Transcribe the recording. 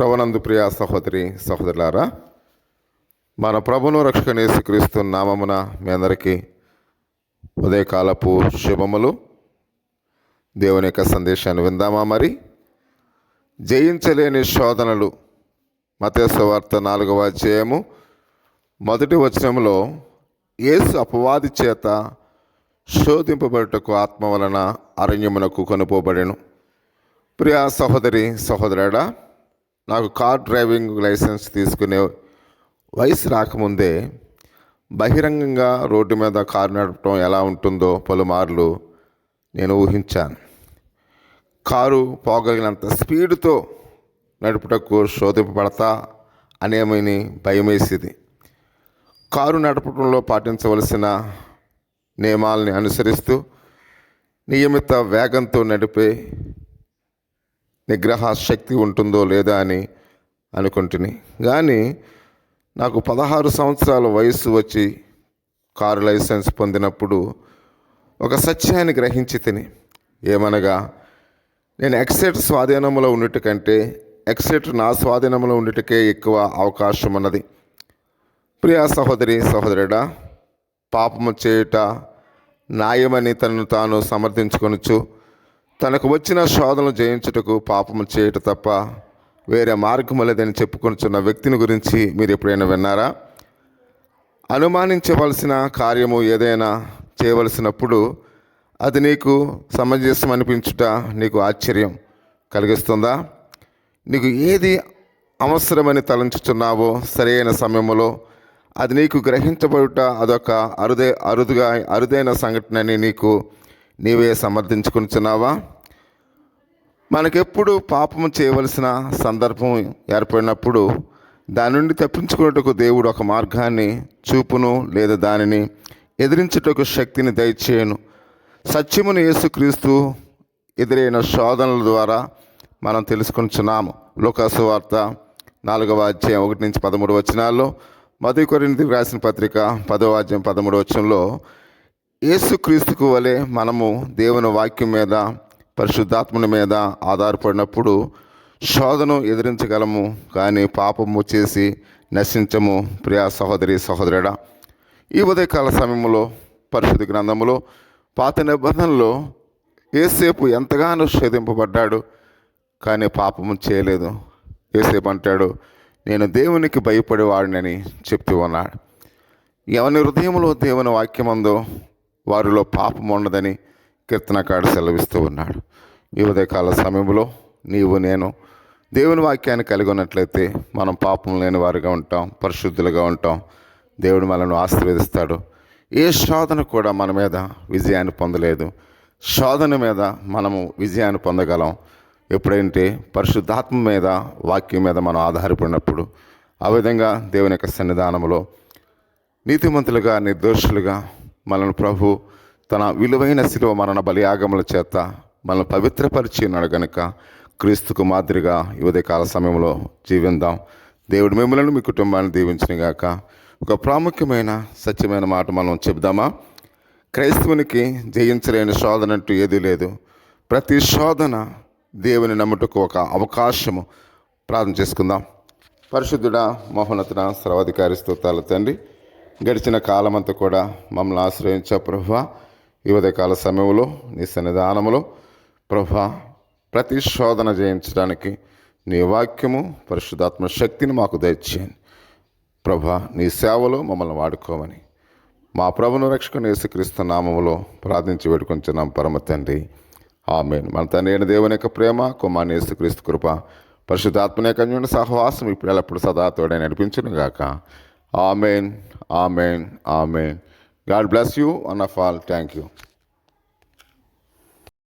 ప్రభునందు ప్రియ సహోదరి సహోదరులారా, మన ప్రభును రక్షణ యేసుక్రీస్తు నామమున మీ అందరికీ ఉదయకాలపు శుభములు. దేవుని యొక్క సందేశాన్ని విందామా? మరి జయించలేని శోధనలు. మత్తయి సువార్త 4వ అధ్యాయము 1వ వచనంలో, యేసు అపవాది చేత శోధింపబడుటకు ఆత్మ వలన అరణ్యమునకు కొనుపోబడెను. ప్రియ సహోదరి సహోదరుడా, నాకు కార్ డ్రైవింగ్ లైసెన్స్ తీసుకునే వయసు రాకముందే బహిరంగంగా రోడ్డు మీద కారు నడపడం ఎలా ఉంటుందో పలుమార్లు నేను ఊహించాను. కారు పోగలిగినంత స్పీడ్తో నడుపుటకు శోధింపబడతా అనేమని భయమేసేది. కారు నడపడంలో పాటించవలసిన నియమాలని అనుసరిస్తూ నియమిత వేగంతో నడిపే నిగ్రహ శక్తి ఉంటుందో లేదా అని అనుకుంటుని. కానీ నాకు 16 సంవత్సరాల వయసు వచ్చి కారు లైసెన్స్ పొందినప్పుడు ఒక సత్యాన్ని గ్రహించి తిని, ఏమనగా నేను ఎక్సెట్ స్వాధీనంలో ఉండట కంటే ఎక్సెట్ నా స్వాధీనంలో ఉండటకే ఎక్కువ అవకాశం ఉన్నది. ప్రియ సహోదరి సహోదరుడా, పాపము చేయుట న్యాయమని తనను తాను సమర్థించుకొనుచు తనకు వచ్చిన శోధనలు జయించుటకు పాపము చేయుట తప్ప వేరే మార్గము లేదని చెప్పుకొనుచున్న వ్యక్తిని గురించి మీరు ఎప్పుడైనా విన్నారా? అనుమానించవలసిన కార్యము ఏదైనా చేయవలసినప్పుడు అది నీకు సమంజసం అనిపించుట నీకు ఆశ్చర్యం కలిగిస్తుందా? నీకు ఏది అవసరమని తలంచుచున్నావో సరైన సమయంలో అది నీకు గ్రహించబడుట అదొక అరుదైన సంఘటనని నీవే సమర్థించుకుంటున్నావా? మనకెప్పుడు పాపము చేయవలసిన సందర్భం ఏర్పడినప్పుడు దాని నుండి తప్పించుకున్నట్టుకు దేవుడు ఒక మార్గాన్ని చూపును, లేదా దానిని ఎదిరించుటకు శక్తిని దయచేయను. సత్యమును యేసుక్రీస్తు ఎదురైన శోధనల ద్వారా మనం తెలుసుకుంటున్నాము. లూకా సువార్త 4వ అధ్యాయం 1 నుంచి 13 వచనాల్లో, మొదటి కొరింథీయులకు రాసిన పత్రిక 10వ అధ్యాయం 13 వచనంలో, యేసుక్రీస్తుకు వలె మనము దేవుని వాక్యం మీద, పరిశుద్ధాత్మని మీద ఆధారపడినప్పుడు శోధను ఎదిరించగలము, కానీ పాపము చేసి నశించము. ప్రియ సహోదరి సహోదరుడా, ఈ ఉదయకాల సమయంలో పరిశుద్ధ గ్రంథములో పాత నిబంధనలో యేసేపు ఎంతగానో శోధింపబడ్డాడు, కానీ పాపము చేయలేదు. యేసేపు అంటాడు, నేను దేవునికి భయపడేవాడినని చెప్తూ ఉన్నాడు. ఎవరి హృదయంలో దేవుని వాక్యమందో వారిలో పాపం ఉండదని కీర్తనకారుడు సెలవిస్తూ ఉన్నాడు. ఈ ఉదయకాల సమయంలో నీవు నేను దేవుని వాక్యాన్ని కలిగి ఉన్నట్లయితే మనం పాపం లేని వారుగా ఉంటాం, పరిశుద్ధులుగా ఉంటాం. దేవుడు మనల్ని ఆశీర్వదిస్తాడు. ఏ శోధన కూడా మన మీద విజయాన్ని పొందలేదు. శోధన మీద మనము విజయాన్ని పొందగలం ఎప్పుడంటే పరిశుద్ధాత్మ మీద, వాక్యం మీద మనం ఆధారపడినప్పుడు. ఆ విధంగా దేవుని యొక్క సన్నిధానంలో నీతిమంతులుగా, నిర్దోషులుగా మనల్ని ప్రభు తన విలువైన శిలువ మరణ బలియాగముల చేత మనల్ని పవిత్రపరిచి ఉన్నాడు గనుక క్రీస్తుకు మాదిరిగా ఈ ఉదయకాల సమయంలో జీవిద్దాం. దేవుడు మిమ్మల్ని, మీ కుటుంబాన్ని దీవించిన గాక. ఒక ప్రాముఖ్యమైన సత్యమైన మాట మనం చెబుదామా? క్రైస్తవునికి జయించలేని శోధన అంటూ ఏదీ లేదు. ప్రతి శోధన దేవుని నమ్ముటకు ఒక అవకాశము. ప్రార్థన చేసుకుందాం. పరిశుద్ధుడా, మహోన్నతుడా, సర్వాధికారి స్తోత్రాలు తండ్రి, గడిచిన కాలమంతా కూడా మమ్మల్ని ఆశ్రయించా ప్రభువా. ఈ ఉదయకాల సమయంలో నీ సన్నిధానములో ప్రభువా, ప్రతి శోధన జయించడానికి నీ వాక్యము, పరిశుద్ధాత్మ శక్తిని మాకు దయచేయండి ప్రభువా. నీ సేవలో మమ్మల్ని వాడుకోమని మా ప్రభును రక్షకుని యేసుక్రీస్తు నామములో ప్రార్థించి వేడుకొంచున్నాం పరమ తండ్రి, ఆమేన్. మన తండ్రి అయిన దేవుని యొక్క ప్రేమ, కుమారుని యేసుక్రీస్తు కృప, పరిశుద్ధాత్మ యొక్క అన్యోన్య సహవాసం ఇప్పుడు ఎల్లప్పుడు సదా తోడై నడిపించును గాక. ఆమేన్, ఆమేన్, ఆమేన్. God bless you, one of all. Thank you.